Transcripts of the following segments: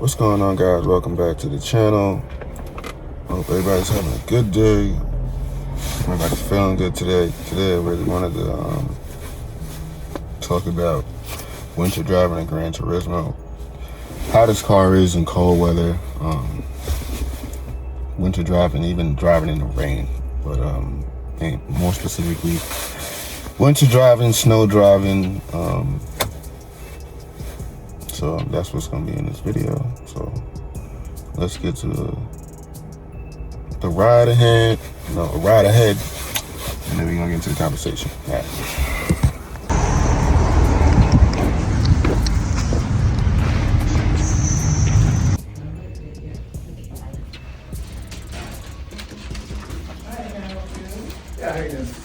What's going on, guys? Welcome back to the channel. Hope everybody's having a good day. Everybody's feeling good today. Today I really wanted to talk about winter driving a Gran Turismo. How this car is in cold weather, winter driving, even driving in the rain. But and more specifically, winter driving, snow driving. So that's what's gonna be in this video. So let's get to the ride ahead. No, ride ahead, and then we're gonna get into the conversation. All right. Yeah, here it is.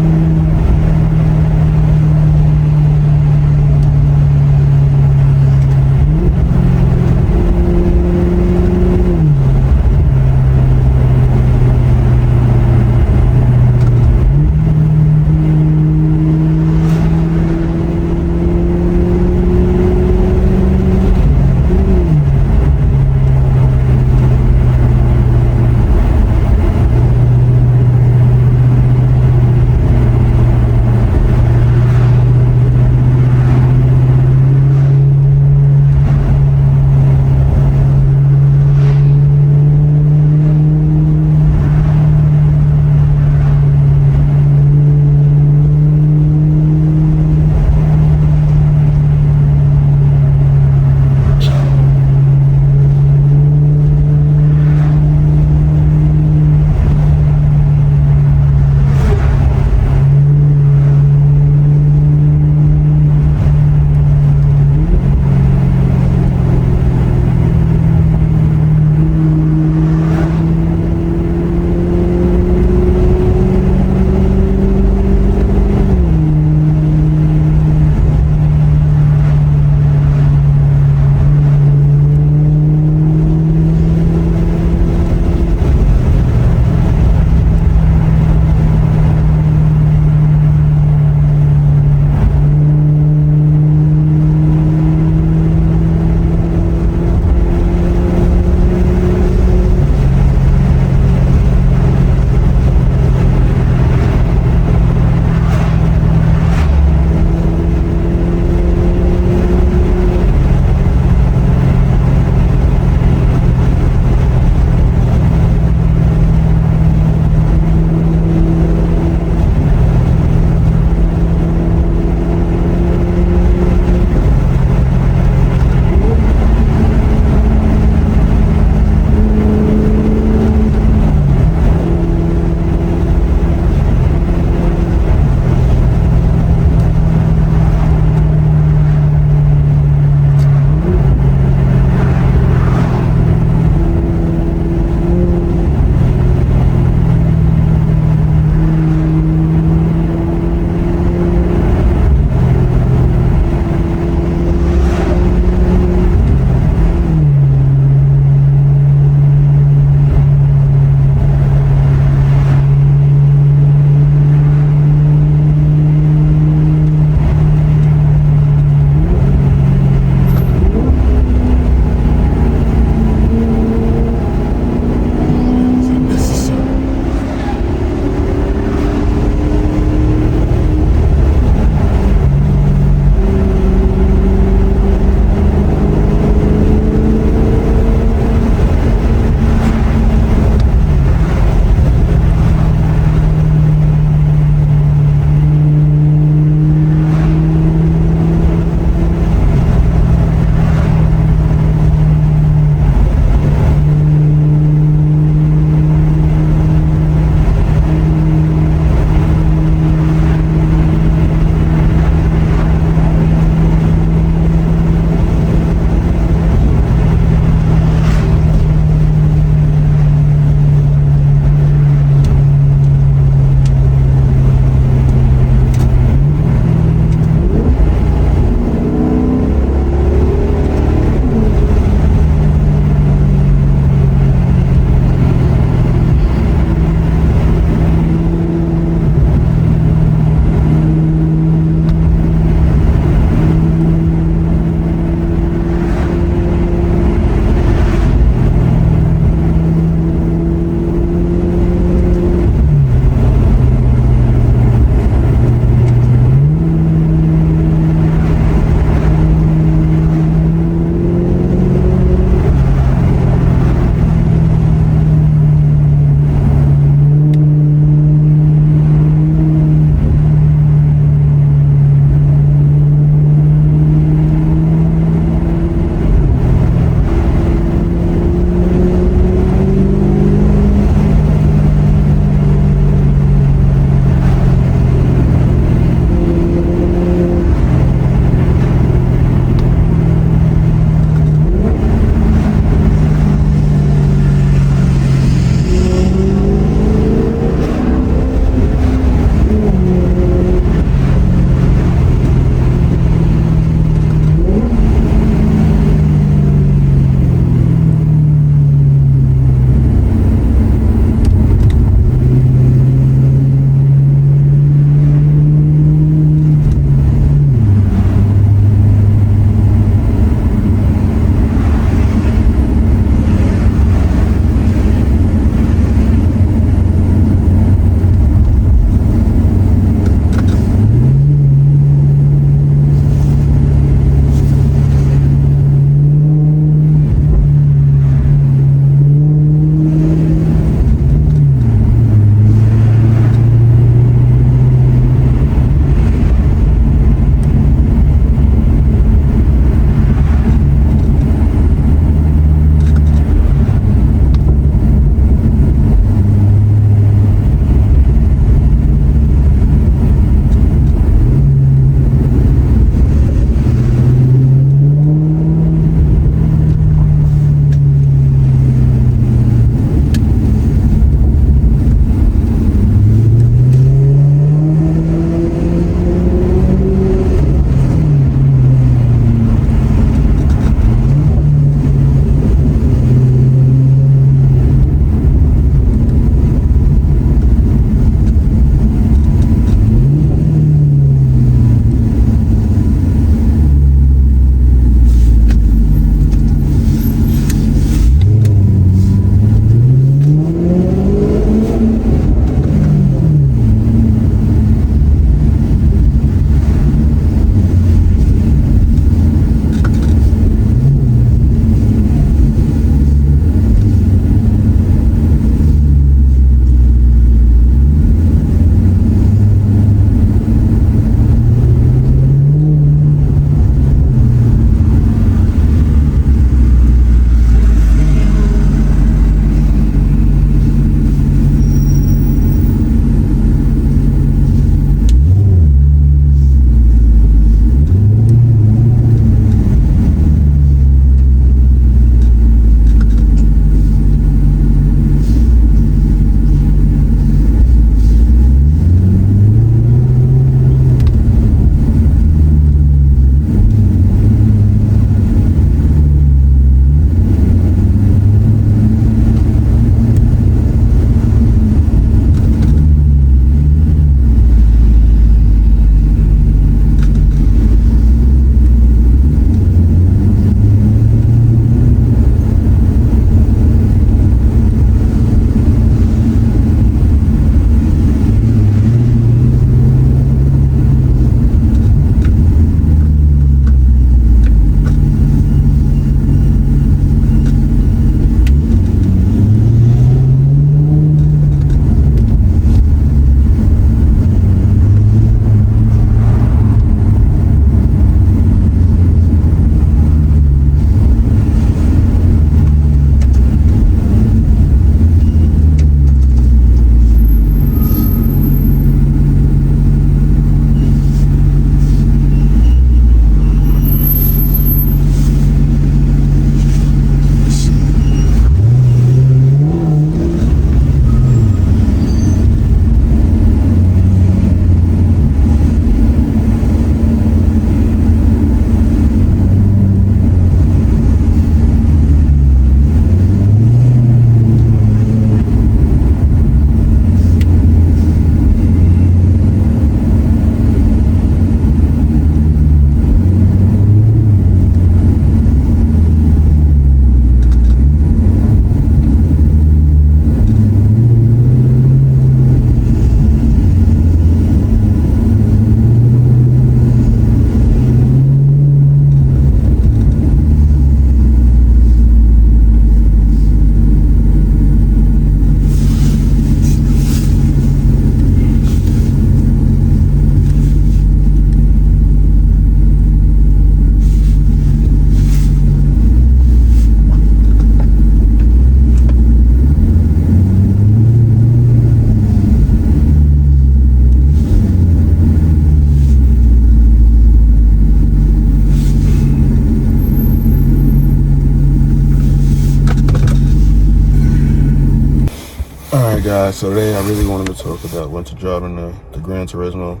guys, so today I really wanted to talk about winter driving the Granturismo,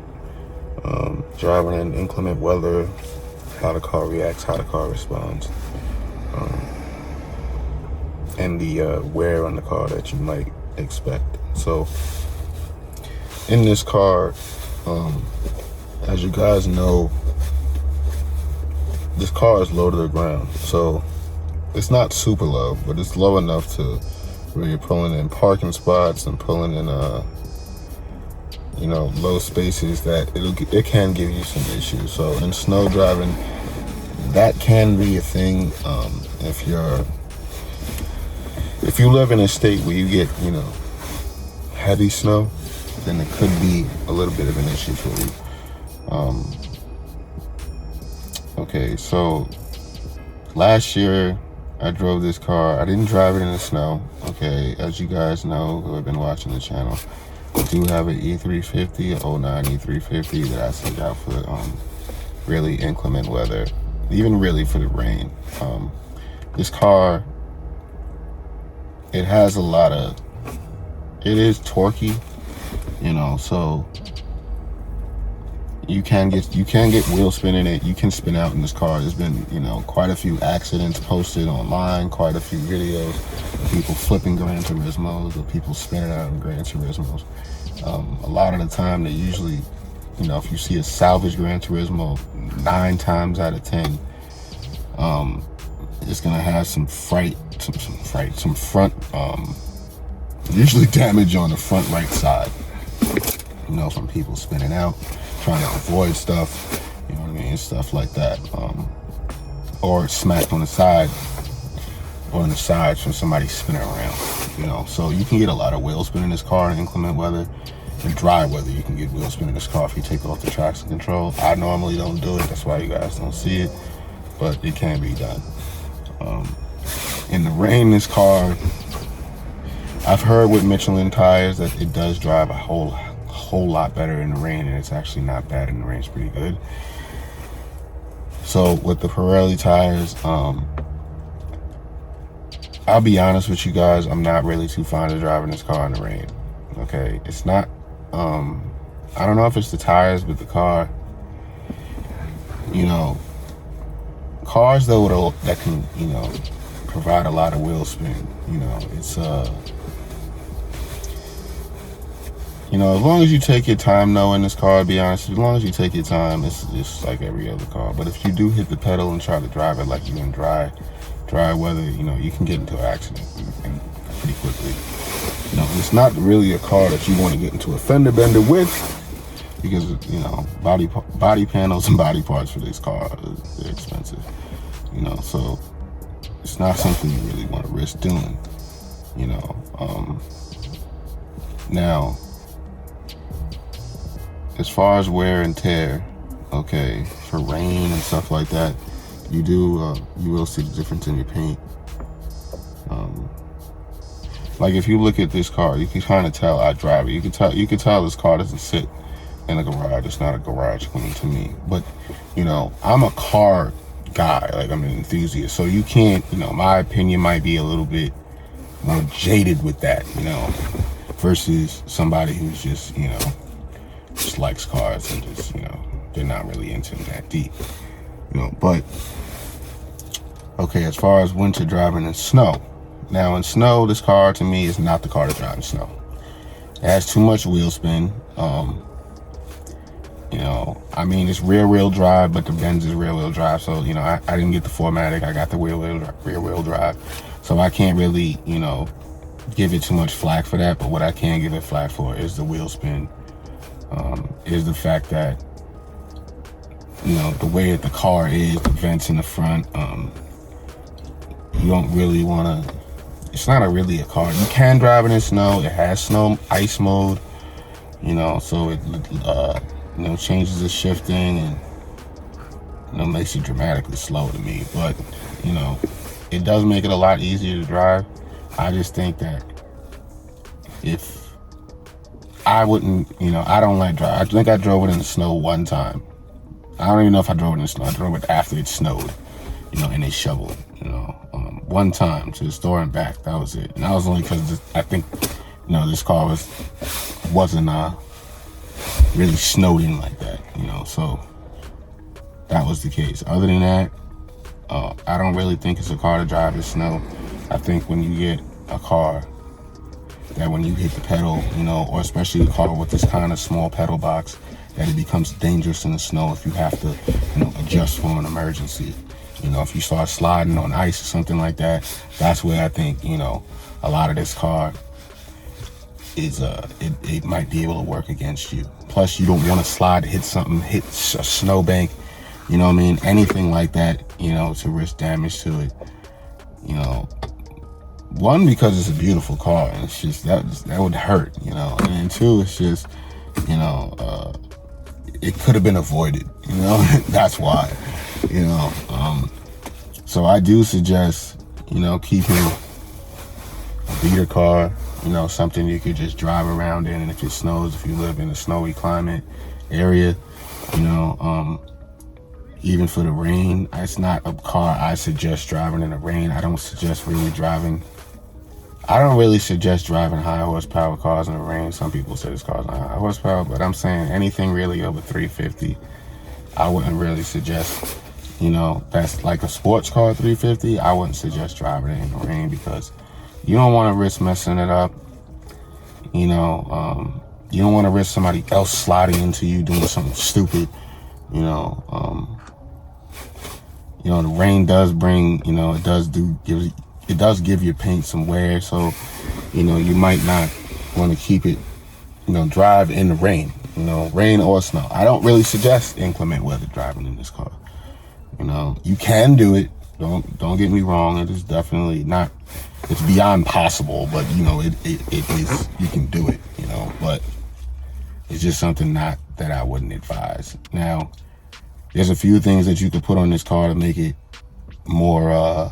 driving in inclement weather, how the car reacts, how the car responds, and the wear on the car that you might expect. So in this car, as you guys know, this car is low to the ground, so it's not super low, but it's low enough to where you're pulling in parking spots and pulling in low spaces that it can give you some issues. So in snow driving, that can be a thing. If you live in a state where you get heavy snow, then it could be a little bit of an issue for you. Okay, so last year I drove this car. I didn't drive it in the snow. Okay, as you guys know who have been watching the channel, I do have an E350, an 09 E350 that I sent out for really inclement weather, even really for the rain. This car, it has it is torquey, so you can get wheel spin in it. You can spin out in this car. There's been, quite a few accidents posted online, quite a few videos of people flipping Gran Turismos, or people spinning out in Gran Turismos. A lot of the time, they usually, if you see a salvage Gran Turismo, 9 times out of 10, it's gonna have some front, usually damage on the front right side, from people spinning out, trying to avoid stuff, stuff like that, or smacked on the side, or on the sides from somebody spinning around, so you can get a lot of wheel spin in this car in inclement weather. In dry weather, you can get wheel spin in this car if you take off the traction control. I normally don't do it, that's why you guys don't see it, but it can be done. In the rain, this car, I've heard with Michelin tires that it does drive a whole lot better in the rain, and it's actually not bad in the rain. It's pretty good. So with the Pirelli tires, I'll be honest with you guys, I'm not really too fond of driving this car in the rain. Okay, it's not, I don't know if it's the tires, but the car, cars though that can, provide a lot of wheel spin, it's, as long as you take your time though in this car, to be honest, as long as you take your time, it's just like every other car. But if you do hit the pedal and try to drive it like you're in dry weather, you can get into an accident and pretty quickly. It's not really a car that you want to get into a fender bender with, because body panels and body parts for this car, they're expensive. So it's not something you really want to risk doing. Now, as far as wear and tear, okay, for rain and stuff like that, you will see the difference in your paint. Like if you look at this car, you can kind of tell I drive it. You can tell this car doesn't sit in a garage. It's not a garage clean to me. But I'm a car guy, like I'm an enthusiast. So you can't, my opinion might be a little bit more jaded with that, versus somebody who's just likes cars and just, they're not really into them that deep, but okay, as far as winter driving in snow. Now in snow, this car to me is not the car to drive in snow. It has too much wheel spin. It's rear wheel drive, but the Benz is rear wheel drive. So, I didn't get the 4MATIC, I got the rear wheel drive. So I can't really, give it too much flack for that, but what I can give it flack for is the wheel spin. Is the fact that, the way that the car is, the vents in the front, you don't really want to, it's not really a car. You can drive it in snow. It has snow, ice mode, so it, changes the shifting and, makes it dramatically slow to me. But, it does make it a lot easier to drive. I just think that if I wouldn't, I don't like drive. I think I drove it in the snow one time. I don't even know if I drove it in the snow. I drove it after it snowed, and they shoveled, one time to the store and back. That was it. And that was only because I think this car wasn't really snowed in like that, so that was the case. Other than that, I don't really think it's a car to drive in snow. I think when you get a car that when you hit the pedal, or especially a car with this kind of small pedal box, that it becomes dangerous in the snow if you have to, adjust for an emergency. If you start sliding on ice or something like that, that's where I think, a lot of this car is, it might be able to work against you. Plus, you don't want to slide, hit a snowbank, anything like that, to risk damage to it. One, because it's a beautiful car, and it's just, that would hurt, and then two, it's just, it could have been avoided, that's why, so I do suggest, keeping a beater car, something you could just drive around in, and if it snows, if you live in a snowy climate area, even for the rain, it's not a car I suggest driving in the rain. I don't really suggest driving high horsepower cars in the rain. Some people say this car's not high horsepower, but I'm saying anything really over 350, I wouldn't really suggest, that's like a sports car 350, I wouldn't suggest driving it in the rain, because you don't want to risk messing it up. You don't want to risk somebody else sliding into you doing something stupid. The rain does bring, it does give your paint some wear, so you might not want to keep it, drive in the rain, rain or snow. I don't really suggest inclement weather driving in this car. You can do it, don't get me wrong, it is definitely not, it's beyond possible, but it is, you can do it, but it's just something that I wouldn't advise. Now, there's a few things that you could put on this car to make it more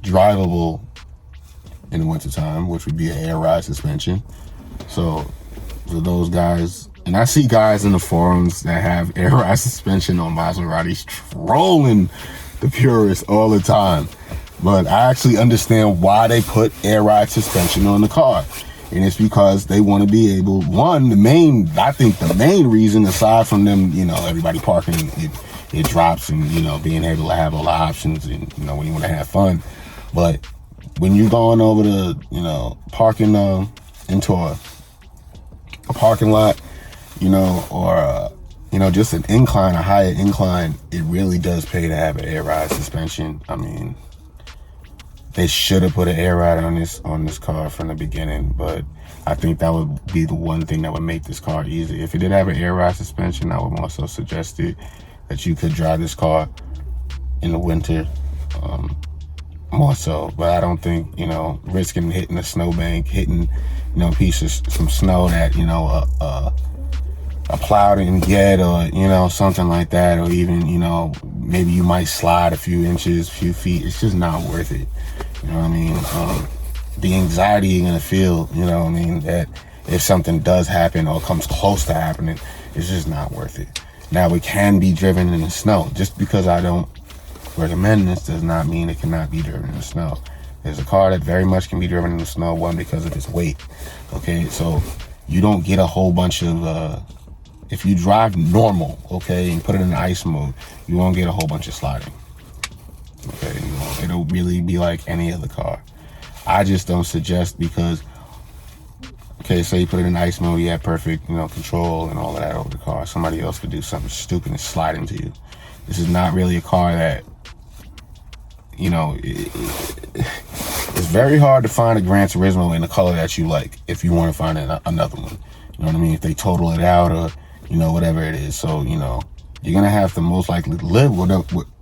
drivable in the wintertime, which would be an air ride suspension. So for those guys, and I see guys in the forums that have air ride suspension on Maseratis trolling the purists all the time, but I actually understand why they put air ride suspension on the car. And it's because they want to be able, I think the main reason, aside from them, everybody parking, it drops, and, being able to have all the options, and, when you want to have fun. But when you're going over to, parking into a parking lot, or, just an incline, a higher incline, it really does pay to have an air ride suspension. I mean, they should have put an air ride on this car from the beginning, but I think that would be the one thing that would make this car easy. If it did have an air ride suspension, I would also suggest that you could drive this car in the winter, more so. But I don't think, risking hitting a snowbank, hitting, pieces, some snow that, a plow didn't get, or, something like that, or even, maybe you might slide a few inches, few feet. It's just not worth it. You know what I mean? The anxiety you're gonna feel, that if something does happen or comes close to happening, it's just not worth it. Now, it can be driven in the snow. Just because I don't recommend this does not mean it cannot be driven in the snow. There's a car that very much can be driven in the snow, one, because of its weight. Okay, so you don't get a whole bunch of, if you drive normal, okay, and put it in ice mode, you won't get a whole bunch of sliding. Okay, it'll really be like any other car. I just don't suggest, because, okay, say you put it in ice mode, you have perfect, control and all of that over the car. Somebody else could do something stupid and slide into you. This is not really a car that, it's very hard to find a Granturismo in the color that you like if you want to find another one. You know what I mean? If they total it out, or, whatever it is. So, you're going to have to most likely live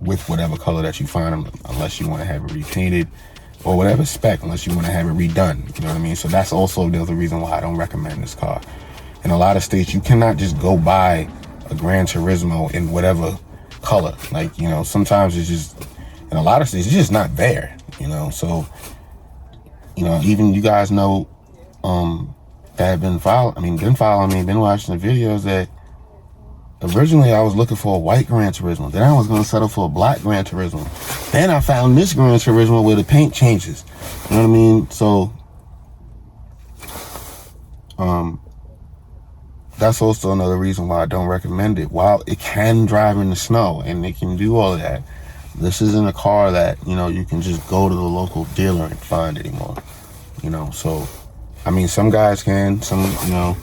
with whatever color that you find them, unless you want to have it repainted, or whatever spec, unless you want to have it redone. You know what I mean? So that's also the other reason why I don't recommend this car. In a lot of states, you cannot just go buy a Granturismo in whatever color. Like, sometimes it's just, in a lot of states, it's just not there, So, even you guys know, that have been following me, been watching the videos, that originally I was looking for a white Granturismo. Then I was going to settle for a black Granturismo. Then I found this Granturismo where the paint changes. You know what I mean? So That's also another reason why I don't recommend it. While it can drive in the snow and it can do all of that, this isn't a car that, you can just go to the local dealer and find anymore. So, I mean, some guys can, some,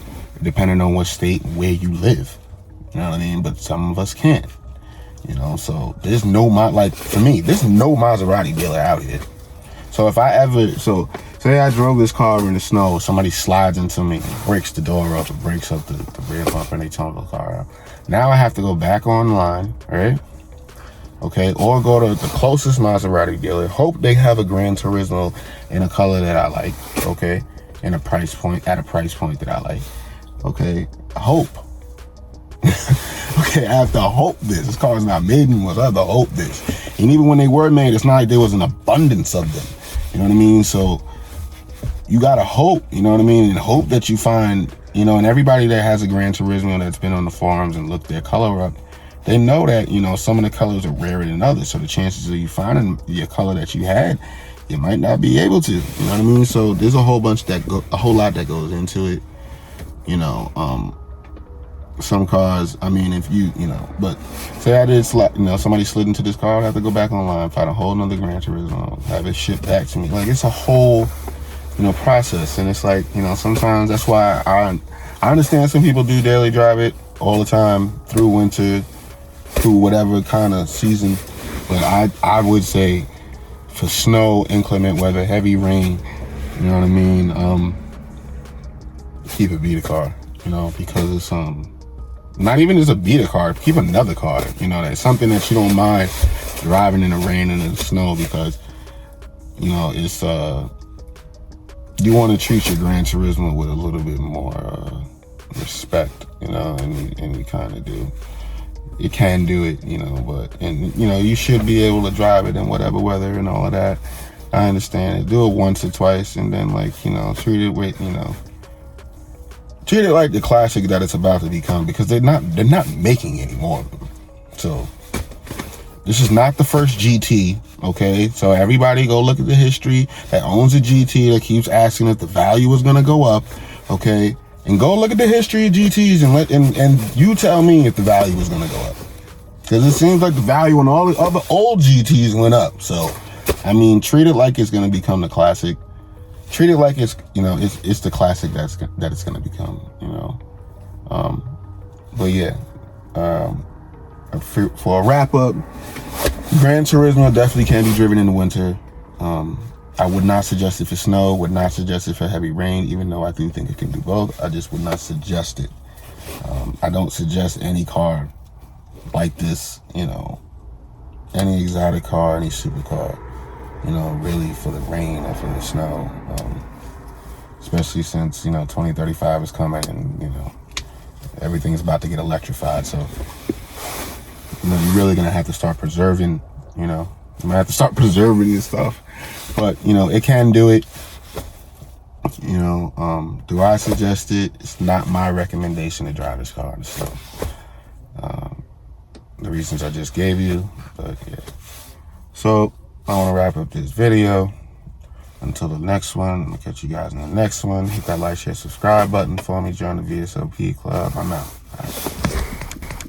depending on what state, where you live. You know what I mean? But some of us can't. So there's no, for me, there's no Maserati dealer out here. So if say I drove this car in the snow, somebody slides into me, breaks the door up, or breaks up the rear bumper, and they total the car out. Now I have to go back online, right? Okay, or go to the closest Maserati dealer, hope they have a Granturismo in a color that I like, okay, at a price point that I like, okay, hope. Okay, I have to hope this. This car is not made anymore, so I have to hope this. And even when they were made, it's not like there was an abundance of them. You know what I mean? So you gotta hope, you know what I mean? And hope that you find, and everybody that has a Granturismo that's been on the forums and looked their color up, they know that, some of the colors are rarer than others. So the chances of you finding your color that you had, you might not be able to. You know what I mean? So there's a whole lot that goes into it. Some cars, I mean, if but say I did somebody slid into this car, I have to go back online, find a whole nother Granturismo, have it shipped back to me. Like, it's a whole, process. And it's like, sometimes that's why I understand some people do daily drive it all the time through winter, through whatever kind of season. But I would say for snow, inclement weather, heavy rain, you know what I mean? Keep a beater car, because it's, not even just a beater car, keep another car, that's something that you don't mind driving in the rain and the snow, because, it's, you want to treat your Granturismo with a little bit more respect, and you kind of do. You can do it, but, you should be able to drive it in whatever weather and all of that. I understand it. Do it once or twice, and then, treat it with, treat it like the classic that it's about to become, because they're not making any more of them. So this is not the first GT, okay? So everybody go look at the history that owns a GT that keeps asking if the value is gonna go up, okay? And go look at the history of GTs and you tell me if the value is gonna go up. Because it seems like the value on all the other old GTs went up. So, I mean, treat it like it's gonna become the classic. Treat it like it's, it's the classic that it's going to become, But yeah, for a wrap up, Granturismo definitely can be driven in the winter. I would not suggest it for snow, would not suggest it for heavy rain, even though I do think it can do both. I just would not suggest it. I don't suggest any car like this, any exotic car, any supercar, really for the rain or for the snow, especially since, 2035 is coming and, everything's about to get electrified. So, you're really going to have to start preserving, you might have to start preserving your stuff, but, it can do it. Do I suggest it? It's not my recommendation to drive this car. So, the reasons I just gave you, but yeah. So, I want to wrap up this video. Until the next one, I'm going to catch you guys in the next one. Hit that like, share, subscribe button for me. Join the VSOP club. I'm out. All right.